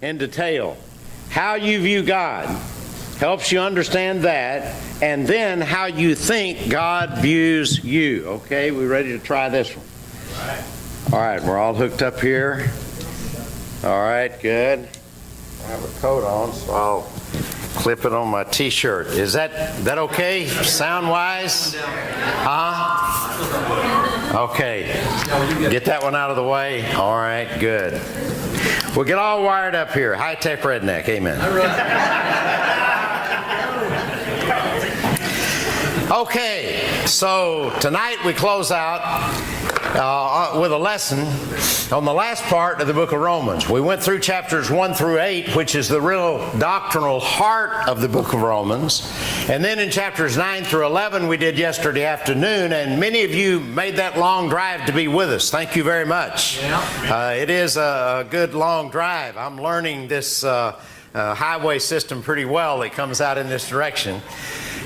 in detail. How you view God helps you understand that, and then how you think God views you. Okay, we ready to try this one? All right, we're all hooked up here. All right, good. I have a coat on, so I'll clip it on my t-shirt. Is that okay, sound-wise? Huh? Okay. Get that one out of the way. All right, good. We'll get all wired up here. High-tech redneck. Amen. Okay, so tonight we close out with a lesson on the last part of the book of Romans. We went through chapters 1 through 8, which is the real doctrinal heart of the book of Romans. And then in chapters 9 through 11 we did yesterday afternoon, and many of you made that long drive to be with us. Thank you very much. It is a good long drive. I'm learning this highway system pretty well that comes out in this direction.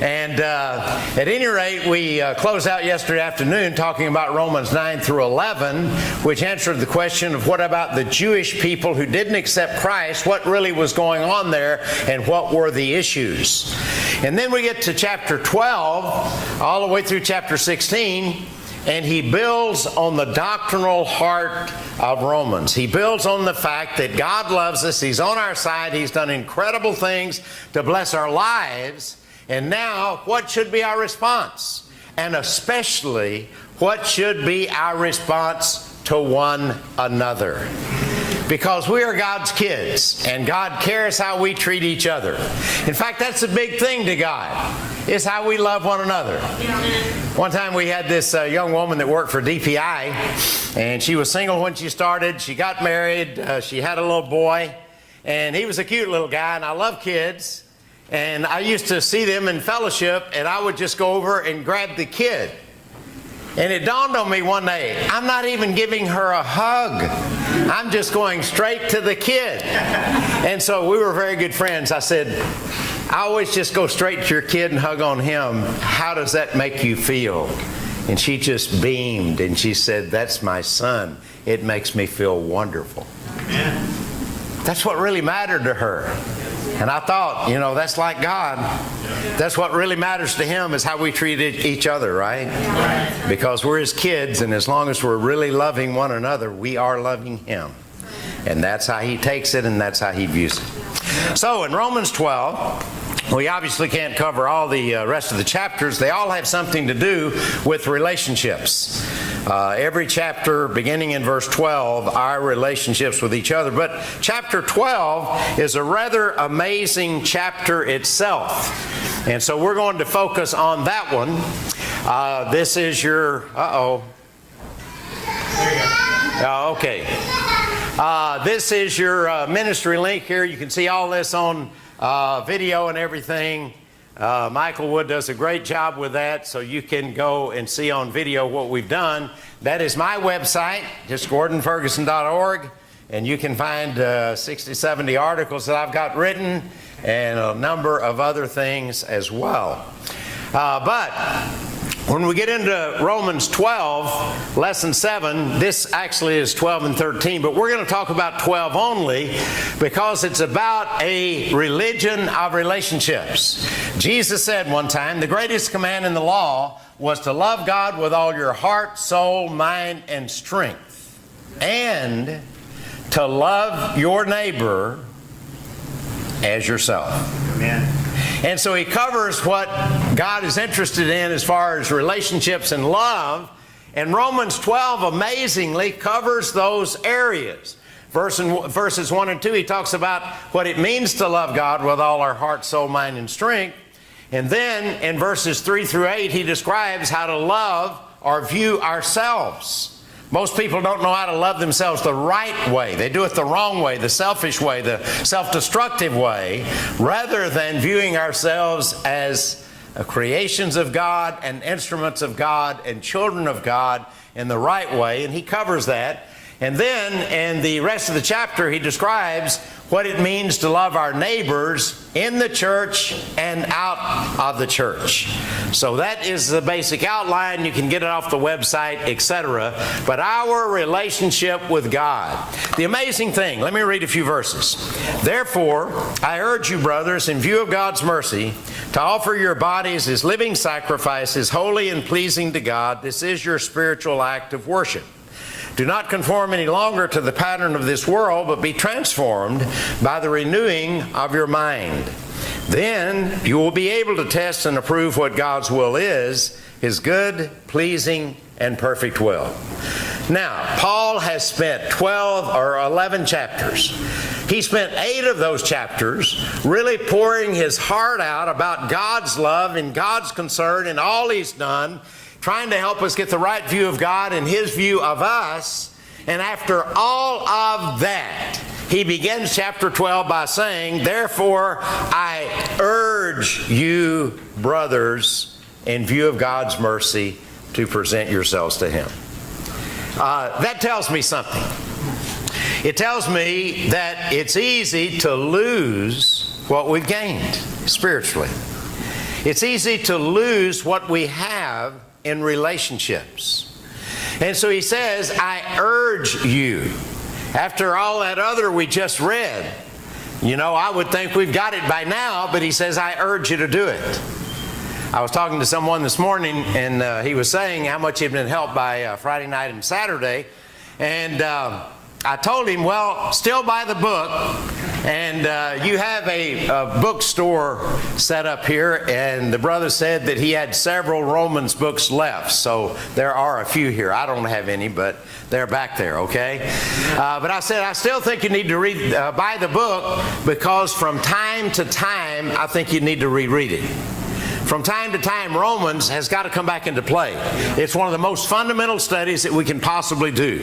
And at any rate, we closed out yesterday afternoon talking about Romans 9 through 11, which answered the question of what about the Jewish people who didn't accept Christ, what really was going on there, and what were the issues. And then we get to chapter 12, all the way through chapter 16, and he builds on the doctrinal heart of Romans. He builds on the fact that God loves us, He's on our side, He's done incredible things to bless our lives. And now, what should be our response? And especially, what should be our response to one another? Because we are God's kids, and God cares how we treat each other. In fact, that's a big thing to God, is how we love one another. One time we had this young woman that worked for DPI, and she was single when she started. She got married. She had a little boy, and he was a cute little guy, and I love kids. And I used to see them in fellowship, and I would just go over and grab the kid. And it dawned on me one day, I'm not even giving her a hug. I'm just going straight to the kid. And so we were very good friends. I said, I always just go straight to your kid and hug on him. How does that make you feel? And she just beamed, and she said, that's my son. It makes me feel wonderful. Amen. That's what really mattered to her. And I thought, you know, that's like God. That's what really matters to Him, is how we treat each other, right? Because we're His kids, and as long as we're really loving one another, we are loving Him. And that's how He takes it, and that's how He views it. So in Romans 12, we obviously can't cover all the rest of the chapters. They all have something to do with relationships. Every chapter, beginning in verse 12, our relationships with each other. But chapter 12 is a rather amazing chapter itself. And so we're going to focus on that one. This is your... okay. This is your ministry link here. You can see all this on video and everything. Michael Wood does a great job with that, so you can go and see on video what we've done. That is my website, just gordonferguson.org, and you can find 60, 70 articles that I've got written and a number of other things as well. But when we get into Romans 12, lesson 7, this actually is 12 and 13, but we're going to talk about 12 only because it's about a religion of relationships. Jesus said one time, the greatest command in the law was to love God with all your heart, soul, mind, and strength, and to love your neighbor as yourself. Amen. And so he covers what God is interested in as far as relationships and love. And Romans 12 amazingly covers those areas. Verses 1 and 2, he talks about what it means to love God with all our heart, soul, mind, and strength. And then in verses 3 through 8, he describes how to love or view ourselves. Most people don't know how to love themselves the right way. They do it the wrong way, the selfish way, the self-destructive way, rather than viewing ourselves as creations of God and instruments of God and children of God in the right way. And he covers that. And then in the rest of the chapter, he describes what it means to love our neighbors in the church and out of the church. So that is the basic outline. You can get it off the website, etc. But our relationship with God. The amazing thing, let me read a few verses. Therefore, I urge you, brothers, in view of God's mercy, to offer your bodies as living sacrifices, holy and pleasing to God. This is your spiritual act of worship. Do not conform any longer to the pattern of this world, but be transformed by the renewing of your mind. Then you will be able to test and approve what God's will is, His good, pleasing, and perfect will. Now, Paul has spent 12 or 11 chapters. He spent 8 of those chapters really pouring his heart out about God's love and God's concern and all He's done, trying to help us get the right view of God and His view of us. And after all of that, he begins chapter 12 by saying, therefore, I urge you, brothers, in view of God's mercy, to present yourselves to Him. That tells me something. It tells me that it's easy to lose what we've gained spiritually. It's easy to lose what we have in relationships. And so he says, I urge you. After all that other we just read, I would think we've got it by now, but he says, I urge you to do it. I was talking to someone this morning, and he was saying how much he'd been helped by Friday night and Saturday. And I told him, well, still buy the book. And you have a bookstore set up here, and the brother said that he had several Romans books left. So there are a few here. I don't have any, but they're back there, okay? But I said, I still think you need to buy the book, because from time to time, I think you need to reread it. From time to time, Romans has got to come back into play. It's one of the most fundamental studies that we can possibly do.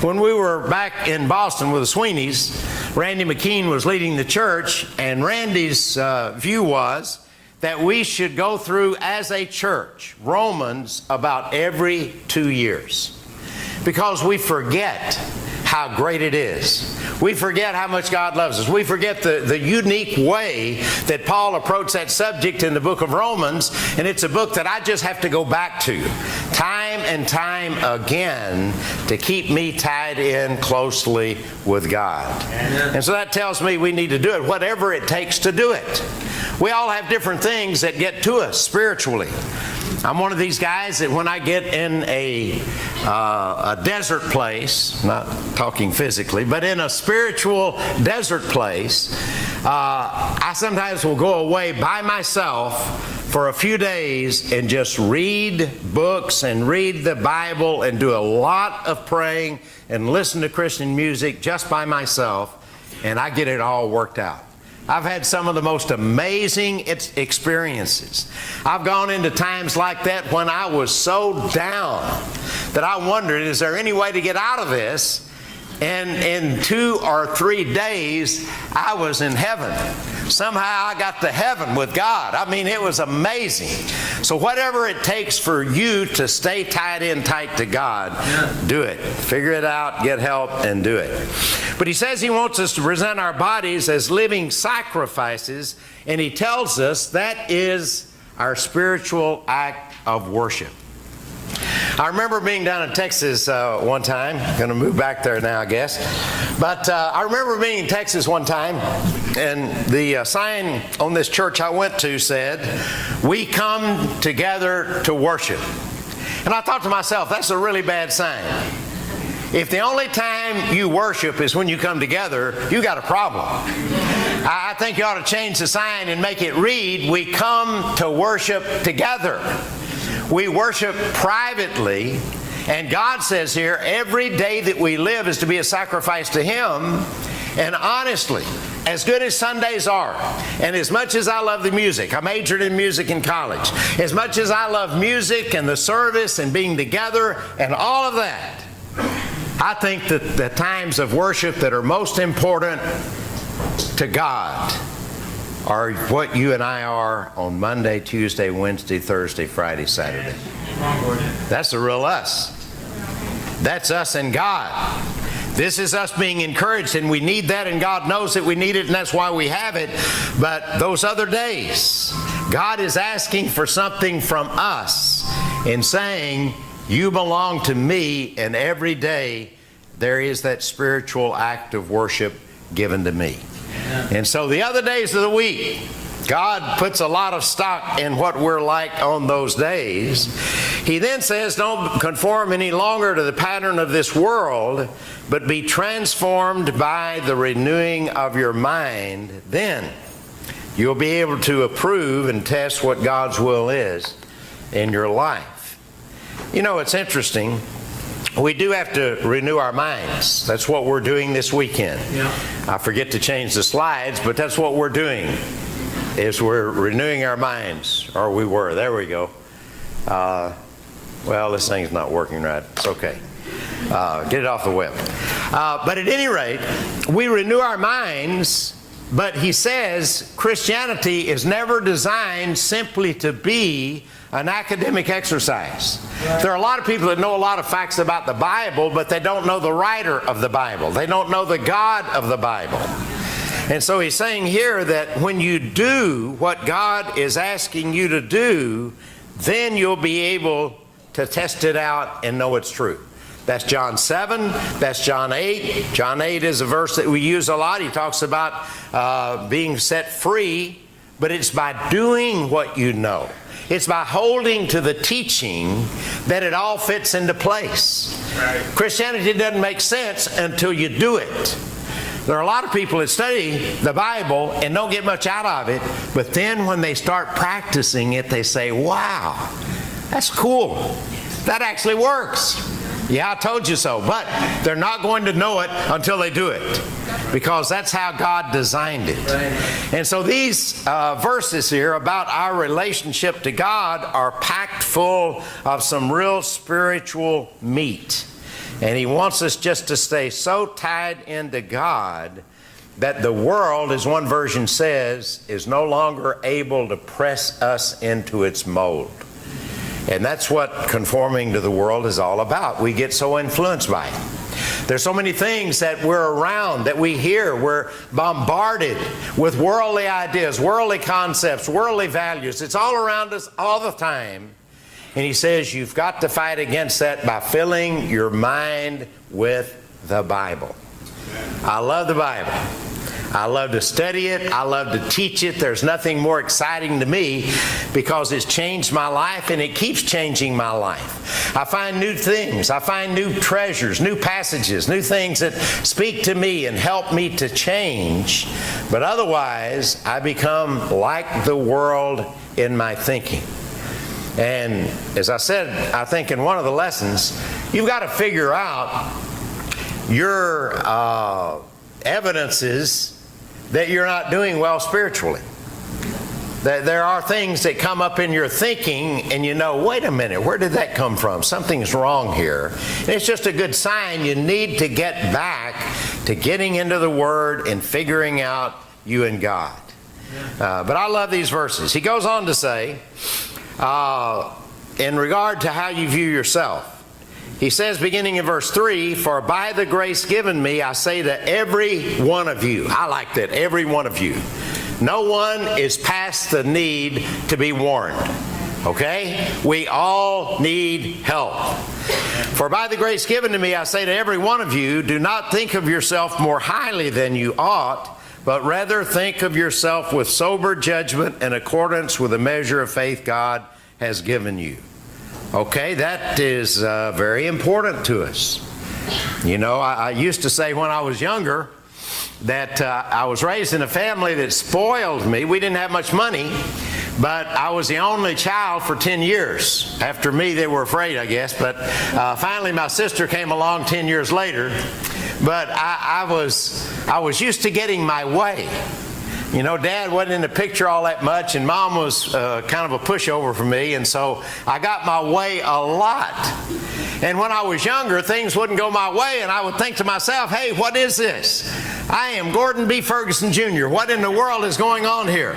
When we were back in Boston with the Sweeneys, Randy McKean was leading the church, and Randy's view was that we should go through as a church Romans about every 2 years, because we forget how great it is. We forget how much God loves us. We forget the unique way that Paul approached that subject in the book of Romans, and it's a book that I just have to go back to time and time again to keep me tied in closely with God. And so that tells me we need to do it, whatever it takes to do it. We all have different things that get to us spiritually. I'm one of these guys that when I get in a desert place, not talking physically, but in a spiritual desert place, I sometimes will go away by myself for a few days and just read books and read the Bible and do a lot of praying and listen to Christian music just by myself, and I get it all worked out. I've had some of the most amazing experiences. I've gone into times like that when I was so down that I wondered, is there any way to get out of this? And in 2 or 3 days, I was in heaven. Somehow I got to heaven with God. I mean, it was amazing. So whatever it takes for you to stay tied in tight to God, do it. Figure it out, get help, and do it. But he says he wants us to present our bodies as living sacrifices, and he tells us that is our spiritual act of worship. I remember being down in Texas one time. Going to move back there now, I guess. But I remember being in Texas one time, and the sign on this church I went to said, "We come together to worship." And I thought to myself, that's a really bad sign. If the only time you worship is when you come together, you got a problem. I think you ought to change the sign and make it read, "We come to worship together." We worship privately, and God says here, every day that we live is to be a sacrifice to Him. And honestly, as good as Sundays are, and as much as I love the music, I majored in music in college, as much as I love music and the service and being together and all of that, I think that the times of worship that are most important to God are what you and I are on Monday, Tuesday, Wednesday, Thursday, Friday, Saturday. That's the real us. That's us and God. This is us being encouraged, and we need that, and God knows that we need it, and that's why we have it. But those other days, God is asking for something from us and saying, you belong to me, and every day there is that spiritual act of worship given to me. And so the other days of the week, God puts a lot of stock in what we're like on those days. He then says, don't conform any longer to the pattern of this world, but be transformed by the renewing of your mind. Then you'll be able to approve and test what God's will is in your life. You know, it's interesting. We do have to renew our minds. That's what we're doing this weekend. Yeah. I forget to change the slides, but that's what we're doing, is we're renewing our minds. Or we were. There we go. Well, this thing's not working right. It's okay. Get it off the web. But at any rate, we renew our minds, but he says Christianity is never designed simply to be an academic exercise. Right. There are a lot of people that know a lot of facts about the Bible, but they don't know the writer of the Bible. They don't know the God of the Bible. And so he's saying here that when you do what God is asking you to do, then you'll be able to test it out and know it's true. That's John 7, that's John 8. John 8 is a verse that we use a lot. He talks about being set free, but it's by doing what you know. It's by holding to the teaching that it all fits into place. Right. Christianity doesn't make sense until you do it. There are a lot of people that study the Bible and don't get much out of it, but then when they start practicing it, they say, wow, that's cool. That actually works. Yeah, I told you so. But they're not going to know it until they do it, because that's how God designed it. And so these verses here about our relationship to God are packed full of some real spiritual meat. And he wants us just to stay so tied into God that the world, as one version says, is no longer able to press us into its mold. And that's what conforming to the world is all about. We get so influenced by it. There's so many things that we're around, that we hear. We're bombarded with worldly ideas, worldly concepts, worldly values. It's all around us all the time. And he says you've got to fight against that by filling your mind with the Bible. I love the Bible. I love to study it. I love to teach it. There's nothing more exciting to me, because it's changed my life and it keeps changing my life. I find new things. I find new treasures, new passages, new things that speak to me and help me to change. But otherwise, I become like the world in my thinking. And as I said, I think in one of the lessons, you've got to figure out your evidences that you're not doing well spiritually. That there are things that come up in your thinking and you know, wait a minute, where did that come from? Something's wrong here. And it's just a good sign you need to get back to getting into the Word and figuring out you and God. But I love these verses. He goes on to say, in regard to how you view yourself, he says, beginning in verse 3, for by the grace given me, I say to every one of you. I like that, every one of you. No one is past the need to be warned. Okay? We all need help. For by the grace given to me, I say to every one of you, do not think of yourself more highly than you ought, but rather think of yourself with sober judgment in accordance with the measure of faith God has given you. Okay, that is very important to us. You know, I used to say when I was younger that I was raised in a family that spoiled me. We didn't have much money, but I was the only child for 10 years. After me, they were afraid, I guess. But finally, my sister came along 10 years later. But I was used to getting my way. You know, Dad wasn't in the picture all that much, and Mom was kind of a pushover for me, and so I got my way a lot. And when I was younger, things wouldn't go my way, and I would think to myself, hey, what is this? I am Gordon B. Ferguson, Jr. What in the world is going on here?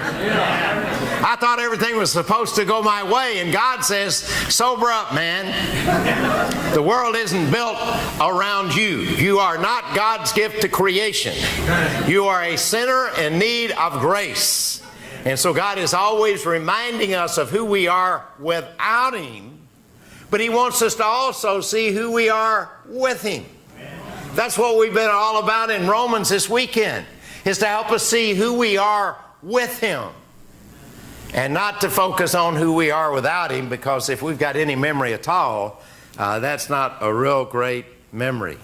I thought everything was supposed to go my way, and God says, sober up, man. The world isn't built around you. You are not God's gift to creation. You are a sinner in need of grace. And so God is always reminding us of who we are without Him, but He wants us to also see who we are with Him. That's what we've been all about in Romans this weekend, is to help us see who we are with Him and not to focus on who we are without Him, because if we've got any memory at all, that's not a real great memory.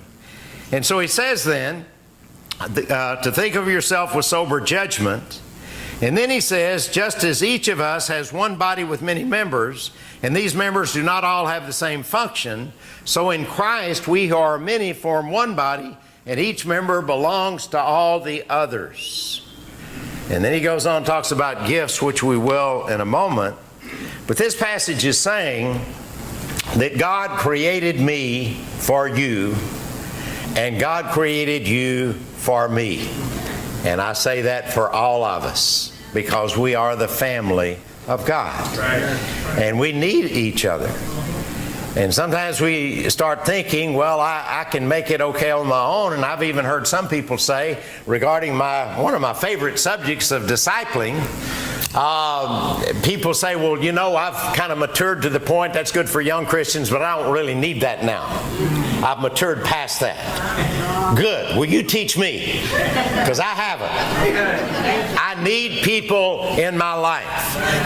And so he says then to think of yourself with sober judgment. And then he says, just as each of us has one body with many members, and these members do not all have the same function, so in Christ we who are many form one body, and each member belongs to all the others. And then he goes on and talks about gifts, which we will in a moment. But this passage is saying that God created me for you, and God created you for me. And I say that for all of us, because we are the family of God. And we need each other. And sometimes we start thinking, well, I can make it okay on my own. And I've even heard some people say, regarding one of my favorite subjects of discipling, people say, well, you know, I've kind of matured to the point that's good for young Christians, but I don't really need that now. I've matured past that. Good. Will you teach me? Because I haven't. I need people in my life.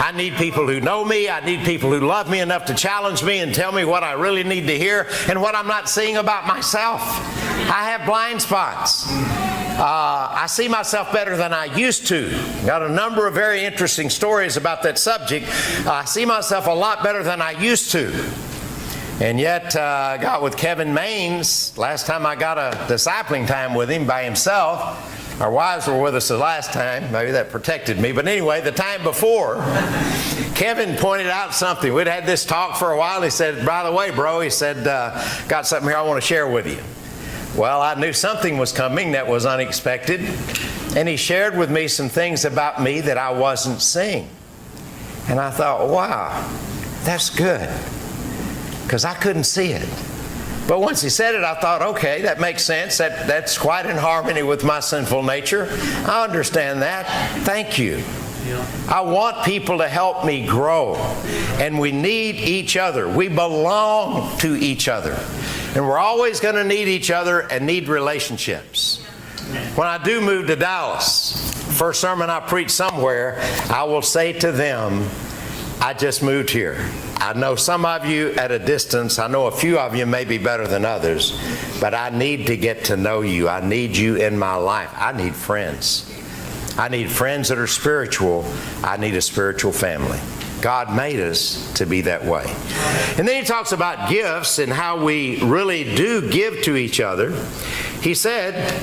I need people who know me. I need people who love me enough to challenge me and tell me what I really need to hear and what I'm not seeing about myself. I have blind spots. I see myself better than I used to. Got a number of very interesting stories about that subject. I see myself a lot better than I used to. And yet, I got with Kevin Maines. Last time I got a discipling time with him by himself. Our wives were with us the last time. Maybe that protected me. But anyway, the time before, Kevin pointed out something. We'd had this talk for a while. He said, by the way, bro, he said, got something here I want to share with you. Well, I knew something was coming that was unexpected. And he shared with me some things about me that I wasn't seeing. And I thought, wow, that's good. Because I couldn't see it. But once he said it, I thought, okay, that makes sense. That's quite in harmony with my sinful nature. I understand that. Thank you. I want people to help me grow. And we need each other. We belong to each other. And we're always going to need each other and need relationships. When I do move to Dallas, first sermon I preach somewhere, I will say to them, I just moved here. I know some of you at a distance. I know a few of you may be better than others. But I need to get to know you. I need you in my life. I need friends. I need friends that are spiritual. I need a spiritual family. God made us to be that way. And then he talks about gifts and how we really do give to each other. He said,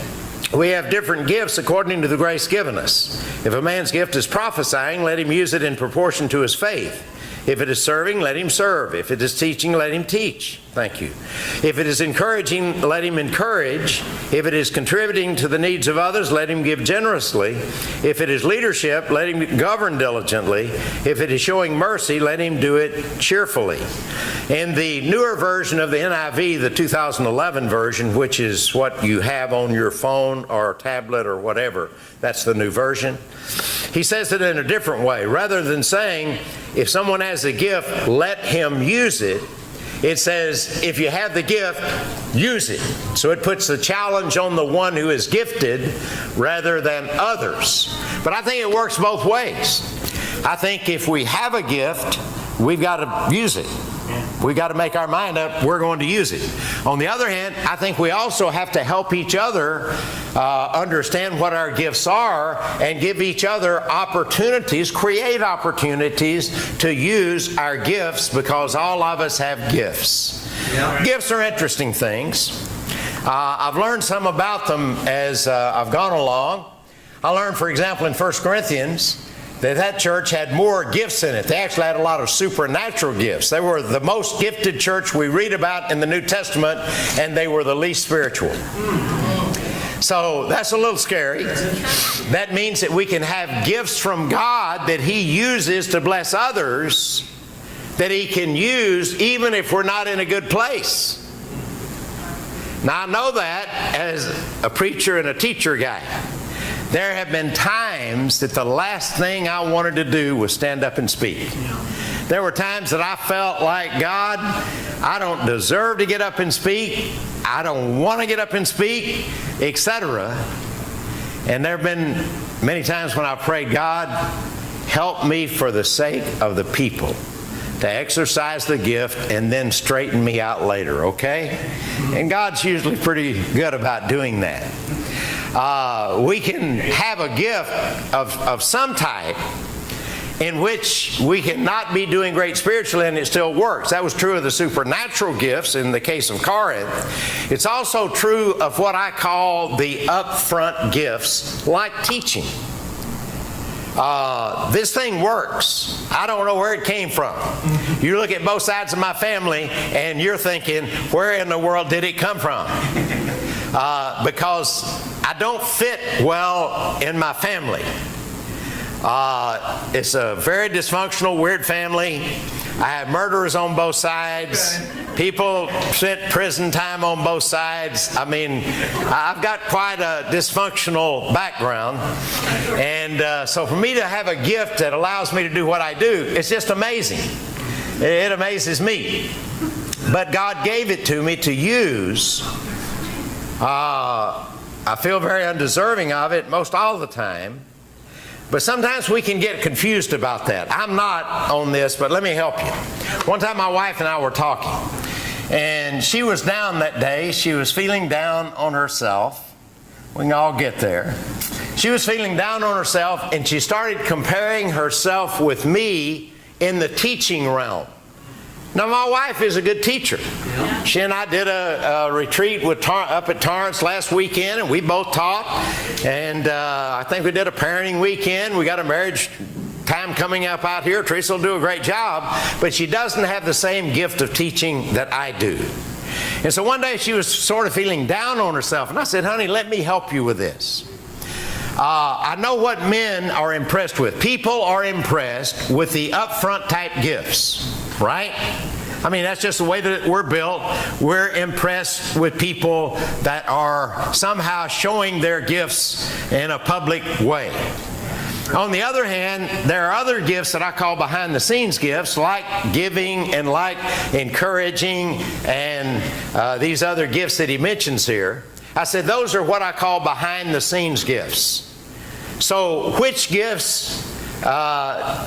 we have different gifts according to the grace given us. If a man's gift is prophesying, let him use it in proportion to his faith. If it is serving, let him serve. If it is teaching, let him teach. Thank you. If it is encouraging, let him encourage. If it is contributing to the needs of others, let him give generously. If it is leadership, let him govern diligently. If it is showing mercy, let him do it cheerfully. In the newer version of the NIV, the 2011 version, which is what you have on your phone or tablet or whatever, that's the new version. He says it in a different way. Rather than saying, if someone has a gift, let him use it, it says, if you have the gift, use it. So it puts the challenge on the one who is gifted rather than others. But I think it works both ways. I think if we have a gift, we've got to use it. We've got to make our mind up, we're going to use it. On the other hand, I think we also have to help each other understand what our gifts are and give each other opportunities, create opportunities to use our gifts, because all of us have gifts. Yeah. Gifts are interesting things. I've learned some about them as I've gone along. I learned, for example, in 1 Corinthians, that church had more gifts in it. They actually had a lot of supernatural gifts. They were the most gifted church we read about in the New Testament, and they were the least spiritual. So that's a little scary. That means that we can have gifts from God that He uses to bless others, that He can use even if we're not in a good place. Now, I know that as a preacher and a teacher guy. There have been times that the last thing I wanted to do was stand up and speak. There were times that I felt like, God, I don't deserve to get up and speak. I don't want to get up and speak, etc. And there have been many times when I prayed, God, help me for the sake of the people to exercise the gift and then straighten me out later, okay? And God's usually pretty good about doing that. We can have a gift of some type in which we cannot be doing great spiritually and it still works. That was true of the supernatural gifts in the case of Corinth. It's also true of what I call the upfront gifts, like teaching. This thing works. I don't know where it came from. You look at both sides of my family and you're thinking, where in the world did it come from? Because I don't fit well in my family. It's a very dysfunctional, weird family. I have murderers on both sides. People spent prison time on both sides. I mean, I've got quite a dysfunctional background. And so for me to have a gift that allows me to do what I do, it's just amazing. It amazes me. But God gave it to me to use. I feel very undeserving of it most all the time. But sometimes we can get confused about that. I'm not on this, but let me help you. One time my wife and I were talking, and she was down that day. She was feeling down on herself. We can all get there. She was feeling down on herself, and she started comparing herself with me in the teaching realm. Now, my wife is a good teacher. Yeah. She and I did a retreat up at Torrance last weekend, and we both taught. And I think we did a parenting weekend. We got a marriage time coming up out here. Teresa will do a great job, but she doesn't have the same gift of teaching that I do. And so one day she was sort of feeling down on herself, and I said, honey, let me help you with this. I know what men are impressed with. People are impressed with the upfront type gifts. Right? I mean, that's just the way that we're built. We're impressed with people that are somehow showing their gifts in a public way. On the other hand, there are other gifts that I call behind the scenes gifts, like giving and like encouraging and these other gifts that he mentions here. I said those are what I call behind the scenes gifts. So which gifts does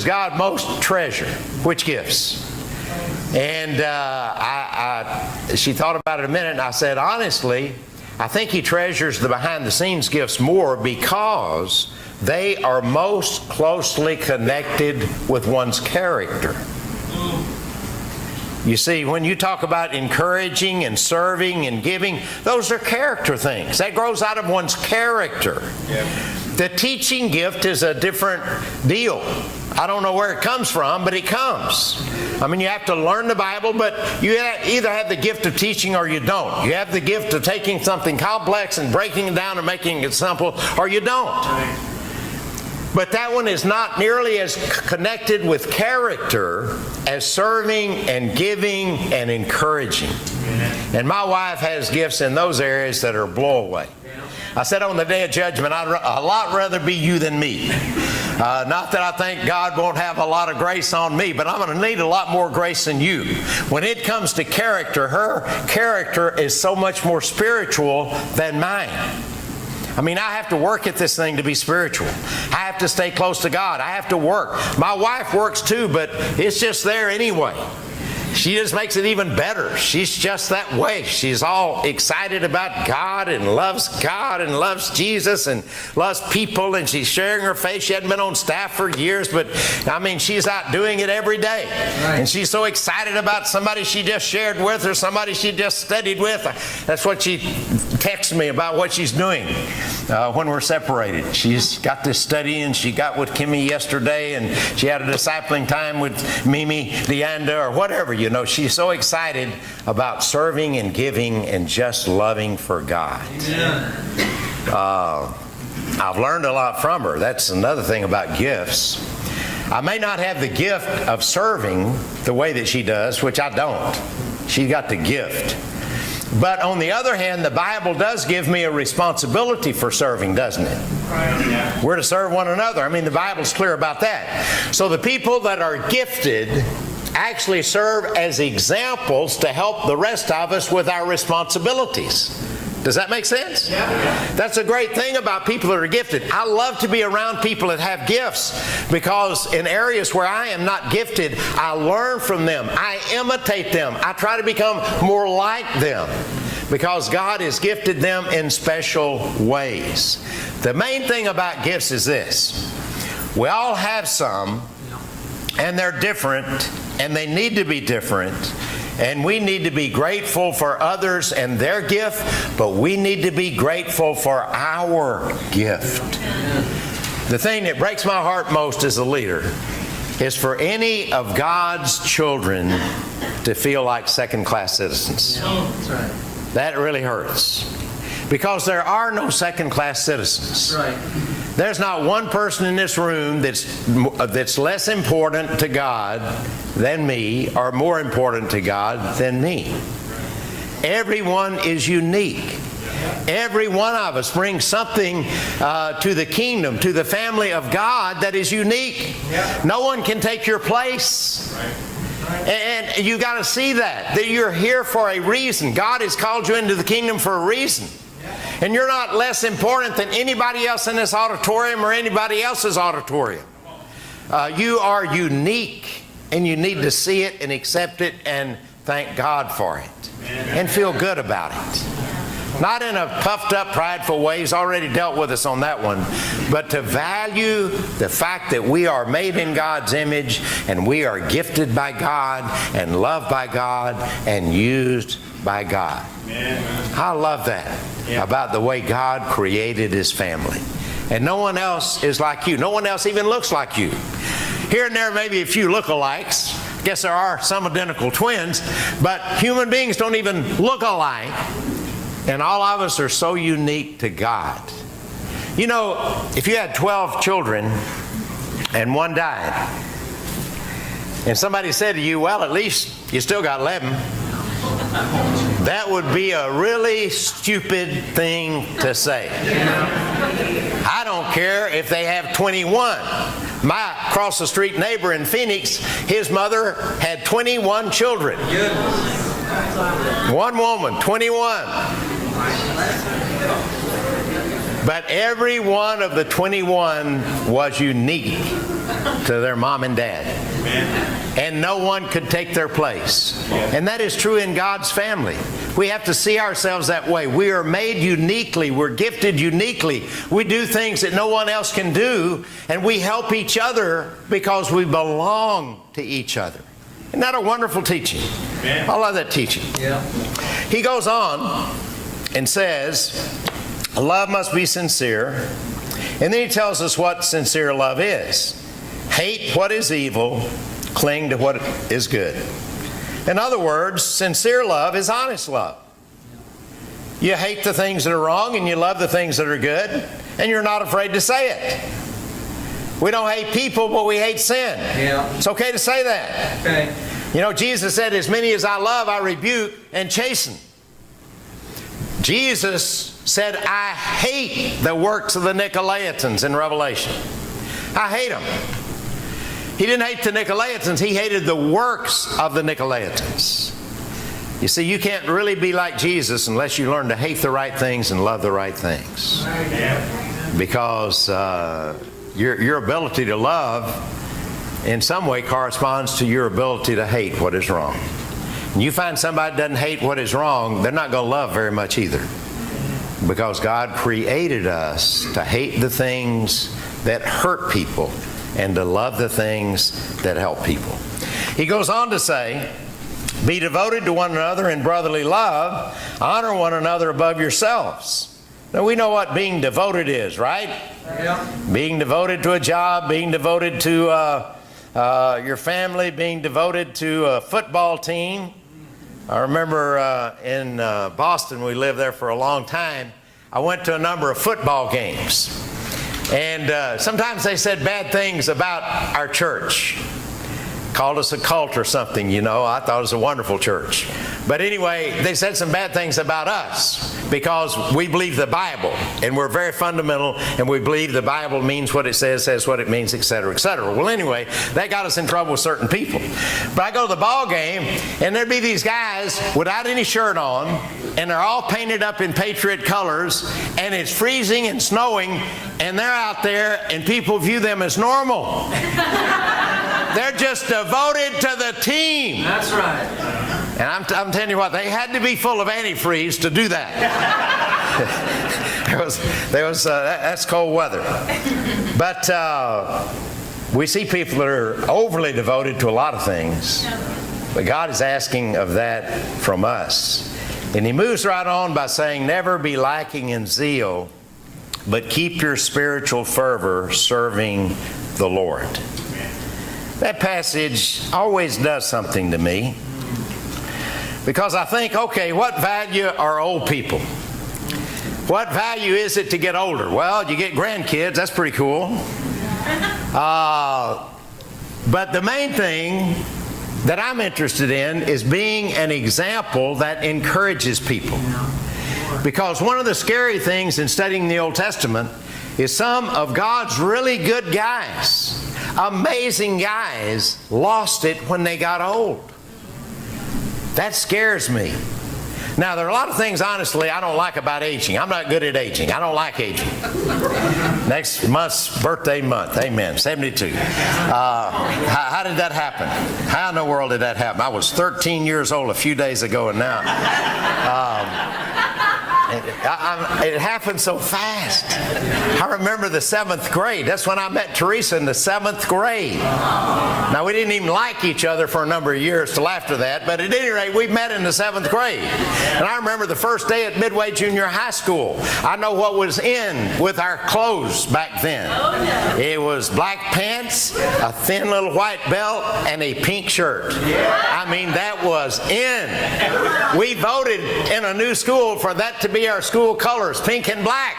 God most treasure? Which gifts? And she thought about it a minute, and I said, honestly, I think He treasures the behind-the-scenes gifts more because they are most closely connected with one's character. You see, when you talk about encouraging and serving and giving, those are character things. That grows out of one's character. Yep. The teaching gift is a different deal. I don't know where it comes from, but it comes. I mean, you have to learn the Bible, but you either have the gift of teaching or you don't. You have the gift of taking something complex and breaking it down and making it simple, or you don't. Right. But that one is not nearly as connected with character as serving and giving and encouraging. And my wife has gifts in those areas that are blow away. I said on the day of judgment, I'd a lot rather be you than me. Not that I think God won't have a lot of grace on me, but I'm going to need a lot more grace than you. When it comes to character, her character is so much more spiritual than mine. I mean, I have to work at this thing to be spiritual. I have to stay close to God. I have to work. My wife works too, but it's just there anyway. She just makes it even better. She's just that way. She's all excited about God and loves Jesus and loves people, and she's sharing her faith. She hadn't been on staff for years, but I mean, she's out doing it every day. Right. And she's so excited about somebody she just shared with or somebody she just studied with. That's what she texts me about what she's doing when we're separated. She's got this study, and she got with Kimmy yesterday, and she had a discipling time with Mimi, Deanda, or whatever. you know, she's so excited about serving and giving and just loving for God. I've learned a lot from her. That's another thing about gifts. I may not have the gift of serving the way that she does, which I don't. She's got the gift. But on the other hand, the Bible does give me a responsibility for serving, doesn't it? Right. We're to serve one another. I mean, the Bible's clear about that. So the people that are gifted actually serve as examples to help the rest of us with our responsibilities. Does that make sense? Yeah. That's a great thing about people that are gifted. I love to be around people that have gifts, because in areas where I am not gifted, I learn from them. I imitate them. I try to become more like them, because God has gifted them in special ways. The main thing about gifts is this: we all have some, and they're different, and they need to be different. And we need to be grateful for others and their gift, but we need to be grateful for our gift. The thing that breaks my heart most as a leader is for any of God's children to feel like second-class citizens. That's right. That really hurts. Because there are no second-class citizens. Right. There's not one person in this room that's less important to God than me, or more important to God than me. Everyone is unique. Every one of us brings something to the kingdom, to the family of God, that is unique. No one can take your place. And you got to see that you're here for a reason. God has called you into the kingdom for a reason. And you're not less important than anybody else in this auditorium or anybody else's auditorium. You are unique, and you need to see it and accept it and thank God for it and feel good about it. Not in a puffed up, prideful way. He's already dealt with us on that one. But to value the fact that we are made in God's image, and we are gifted by God and loved by God and used by God. I love that about the way God created His family. And no one else is like you. No one else even looks like you. Here and there maybe a few look-alikes. I guess there are some identical twins, but human beings don't even look alike. And all of us are so unique to God. You know, if you had 12 children and one died, and somebody said to you, well, at least you still got 11, that would be a really stupid thing to say. I don't care if they have 21. My across-the-street neighbor in Phoenix, his mother had 21 children. One woman, 21. But every one of the 21 was unique to their mom and dad. And no one could take their place. And that is true in God's family. We have to see ourselves that way. We are made uniquely. We're gifted uniquely. We do things that no one else can do, and we help each other because we belong to each other. Isn't that a wonderful teaching? I love that teaching. Yeah. He goes on and says, love must be sincere. And then he tells us what sincere love is. Hate what is evil, cling to what is good. In other words, sincere love is honest love. You hate the things that are wrong and you love the things that are good, and you're not afraid to say it. We don't hate people, but we hate sin. Yeah. It's okay to say that. Okay. You know, Jesus said, as many as I love, I rebuke and chasten. Jesus said, I hate the works of the Nicolaitans in Revelation. I hate them. He didn't hate the Nicolaitans. He hated the works of the Nicolaitans. You see, you can't really be like Jesus unless you learn to hate the right things and love the right things. Because your ability to love in some way corresponds to your ability to hate what is wrong. And you find somebody that doesn't hate what is wrong, they're not going to love very much either. Because God created us to hate the things that hurt people and to love the things that help people. He goes on to say, be devoted to one another in brotherly love. Honor one another above yourselves. Now we know what being devoted is, right? Yeah. Being devoted to a job, being devoted to your family being devoted to a football team. I remember in Boston, we lived there for a long time. I went to a number of football games. And sometimes they said bad things about our church. Called us a cult or something, you know. I thought it was a wonderful church. But anyway, they said some bad things about us because we believe the Bible, and we're very fundamental, and we believe the Bible means what it says what it means, etc., etc. Well, anyway, that got us in trouble with certain people. But I go to the ball game, and there'd be these guys without any shirt on, and they're all painted up in Patriot colors, and it's freezing and snowing, and they're out there, and people view them as normal. They're just devoted to the team. That's right. And I'm telling you what, they had to be full of antifreeze to do that. That's cold weather. But we see people that are overly devoted to a lot of things. But God is asking of that from us. And he moves right on by saying, never be lacking in zeal, but keep your spiritual fervor serving the Lord. That passage always does something to me, because I think, okay, what value are old people? What value is it to get older? Well, you get grandkids, that's pretty cool. But the main thing that I'm interested in is being an example that encourages people. Because one of the scary things in studying the Old Testament is some of God's really good guys, amazing guys, lost it when they got old. That scares me. Now, there are a lot of things, honestly, I don't like about aging. I'm not good at aging. I don't like aging. Next month's birthday month. Amen. 72. How did that happen? How in the world did that happen? I was 13 years old a few days ago, and now it happened so fast. I remember the 7th grade. That's when I met Teresa, in the 7th grade. Now, we didn't even like each other for a number of years till after that, but at any rate, we met in the 7th grade. And I remember the first day at Midway Junior High School. I know what was in with our clothes back then. It was black pants, a thin little white belt, and a pink shirt. I mean, that was in. We voted in a new school for that to be our school colors, pink and black.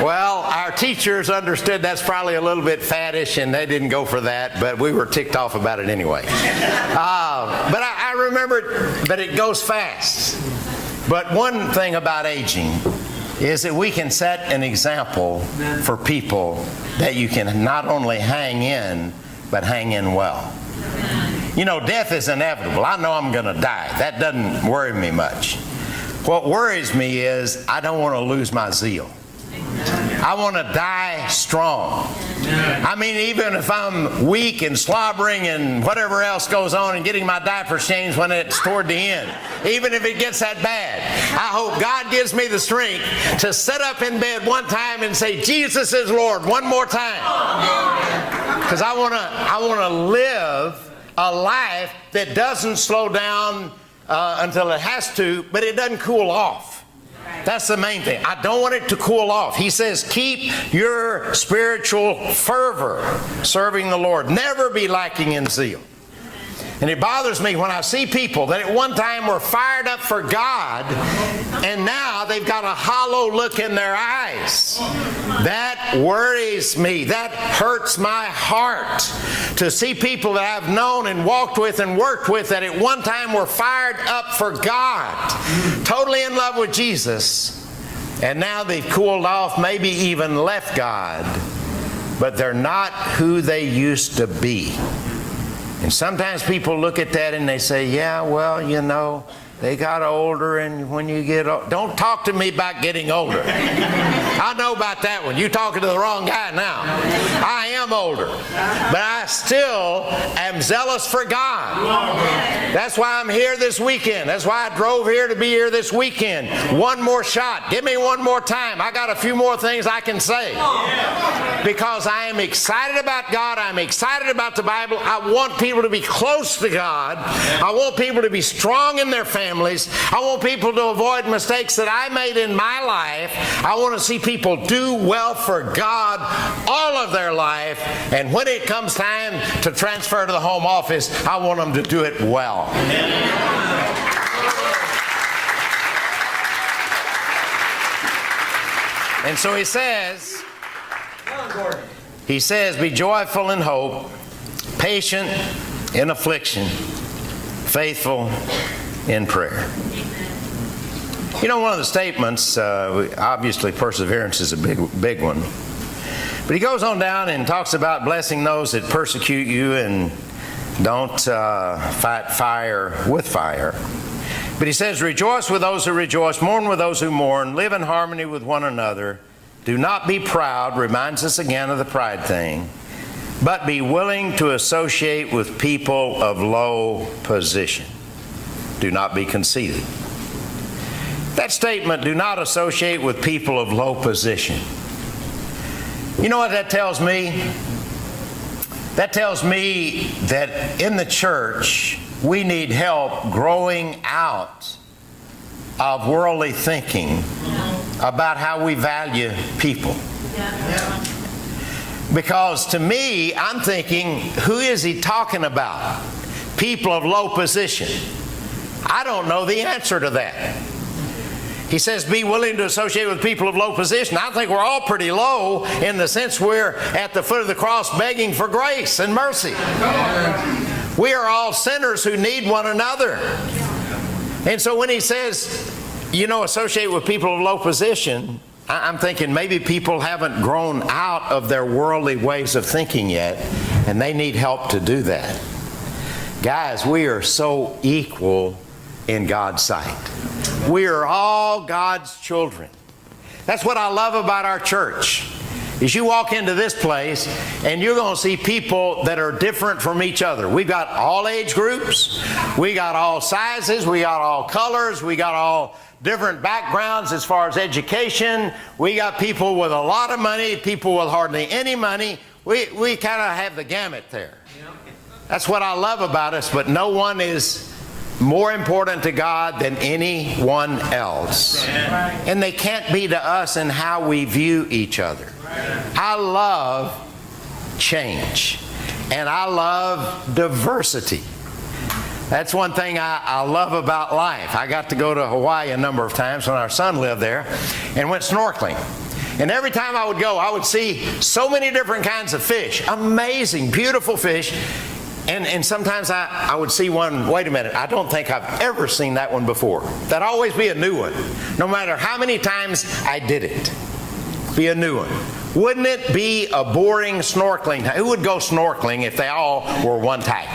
Well, our teachers understood that's probably a little bit faddish, and they didn't go for that, but we were ticked off about it anyway. But I remember that it goes fast. But one thing about aging is that we can set an example for people that you can not only hang in, but hang in well. You know, death is inevitable. I know I'm going to die. That doesn't worry me much. What worries me is I don't want to lose my zeal. I want to die strong. I mean, even if I'm weak and slobbering and whatever else goes on and getting my diapers changed when it's toward the end, even if it gets that bad, I hope God gives me the strength to sit up in bed one time and say, Jesus is Lord, one more time. Because I want to live a life that doesn't slow down until it has to, but it doesn't cool off. That's the main thing. I don't want it to cool off. He says, keep your spiritual fervor serving the Lord. Never be lacking in zeal. And it bothers me when I see people that at one time were fired up for God, and now they've got a hollow look in their eyes. That worries me. That hurts my heart to see people that I've known and walked with and worked with that at one time were fired up for God, totally in love with Jesus, and now they've cooled off, maybe even left God, but they're not who they used to be. And sometimes people look at that and they say, yeah, well, you know, they got older, and when you get old, don't talk to me about getting older. I know about that one. You're talking to the wrong guy now. I am older, but I still am zealous for God. That's why I'm here this weekend. That's why I drove here to be here this weekend. One more shot. Give me one more time. I got a few more things I can say. Because I am excited about God. I'm excited about the Bible. I want people to be close to God. I want people to be strong in their family. families. I want people to avoid mistakes that I made in my life. I want to see people do well for God all of their life. And when it comes time to transfer to the home office, I want them to do it well. And so he says, be joyful in hope, patient in affliction, faithful in prayer. You know, one of the statements, obviously perseverance is a big one. But he goes on down and talks about blessing those that persecute you and don't fight fire with fire. But he says, rejoice with those who rejoice, mourn with those who mourn, live in harmony with one another. Do not be proud, reminds us again of the pride thing, but be willing to associate with people of low position. Do not be conceited. That statement, do not associate with people of low position. You know what that tells me? That tells me that in the church, we need help growing out of worldly thinking about how we value people. Because to me, I'm thinking, who is he talking about? People of low position. I don't know the answer to that. He says, be willing to associate with people of low position. I think we're all pretty low in the sense we're at the foot of the cross begging for grace and mercy. We are all sinners who need one another. And so when he says, associate with people of low position, I'm thinking maybe people haven't grown out of their worldly ways of thinking yet, and they need help to do that. Guys, we are so equal in God's sight. We are all God's children. That's what I love about our church. Is you walk into this place and you're going to see people that are different from each other. We've got all age groups. We got all sizes. We got all colors. We got all different backgrounds as far as education. We got people with a lot of money, people with hardly any money. We kind of have the gamut there. That's what I love about us, but no one is more important to God than anyone else. And they can't be to us in how we view each other. I love change. And I love diversity. That's one thing I love about life. I got to go to Hawaii a number of times when our son lived there and went snorkeling. And every time I would go, I would see so many different kinds of fish. Amazing, beautiful fish. And sometimes I would see one, wait a minute, I don't think I've ever seen that one before. That'd always be a new one. No matter how many times I did it, be a new one. Wouldn't it be a boring snorkeling? Who would go snorkeling if they all were one type?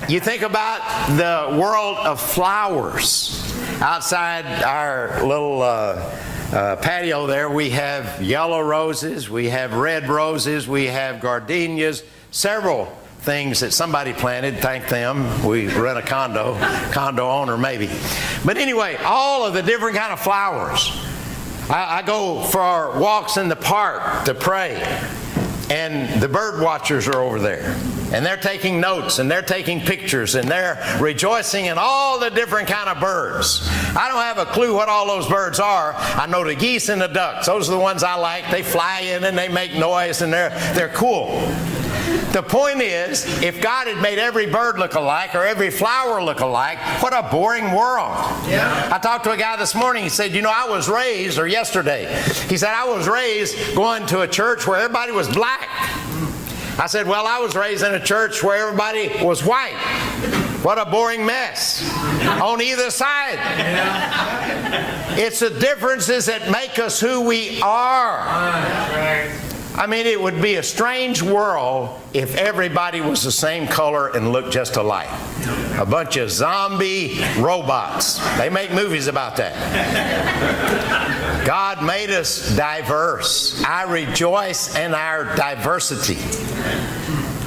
You think about the world of flowers. Outside our little patio there, we have yellow roses, we have red roses, we have gardenias, several things that somebody planted, thank them. We rent a condo owner maybe. But anyway, all of the different kind of flowers. I go for walks in the park to pray, and the bird watchers are over there. And they're taking notes, and they're taking pictures, and they're rejoicing in all the different kind of birds. I don't have a clue what all those birds are. I know the geese and the ducks. Those are the ones I like. They fly in and they make noise, and they're cool. The point is, if God had made every bird look alike or every flower look alike, what a boring world. Yeah. I talked to a guy this morning. He said, I was raised, or yesterday, he said, I was raised going to a church where everybody was black. I said, well, I was raised in a church where everybody was white. What a boring mess on either side. It's the differences that make us who we are. I mean, it would be a strange world if everybody was the same color and looked just alike. A bunch of zombie robots. They make movies about that. God made us diverse. I rejoice in our diversity.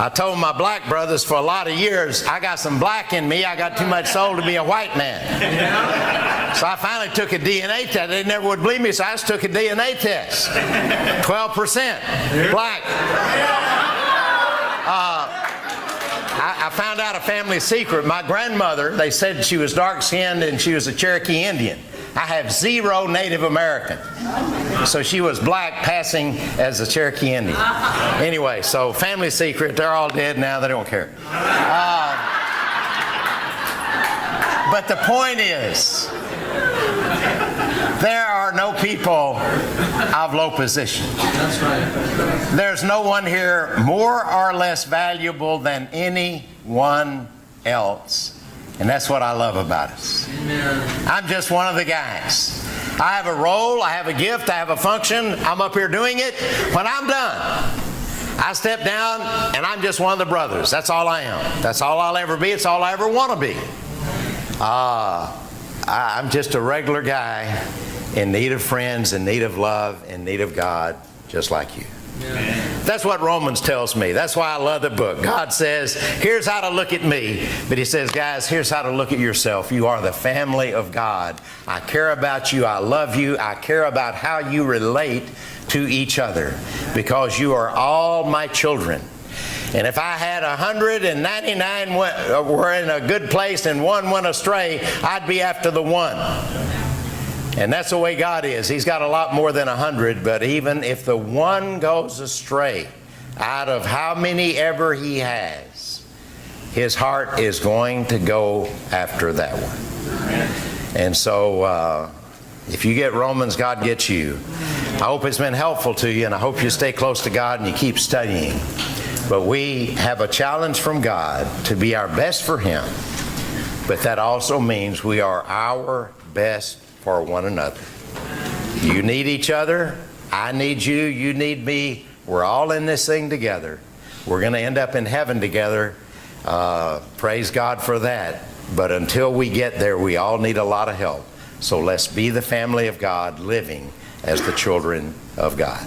I told my black brothers for a lot of years, I got some black in me. I got too much soul to be a white man. So I finally took a DNA test. They never would believe me, so I just took a DNA test. 12% black. I I found out a family secret. My grandmother, they said she was dark-skinned and she was a Cherokee Indian. I have 0 Native American. So she was black passing as a Cherokee Indian. Anyway, so family secret. They're all dead now. They don't care. But the point is, there are no people of low position. That's right. There's no one here more or less valuable than anyone else. And that's what I love about us. Amen. I'm just one of the guys. I have a role, I have a gift, I have a function. I'm up here doing it. When I'm done, I step down and I'm just one of the brothers. That's all I am. That's all I'll ever be. It's all I ever want to be. I'm just a regular guy in need of friends, in need of love, in need of God, just like you. Yeah. That's what Romans tells me. That's why I love the book. God says, here's how to look at me. But he says, guys, here's how to look at yourself. You are the family of God. I care about you. I love you. I care about how you relate to each other because you are all my children. And if I had 199 were in a good place and one went astray, I'd be after the one. And that's the way God is. He's got a lot more than 100, but even if the one goes astray, out of how many ever he has, his heart is going to go after that one. And so if you get Romans, God gets you. I hope it's been helpful to you, and I hope you stay close to God and you keep studying. But we have a challenge from God to be our best for him. But that also means we are our best for one another. You need each other. I need you. You need me. We're all in this thing together. We're going to end up in heaven together. Praise God for that. But until we get there, we all need a lot of help. So let's be the family of God, living as the children of God.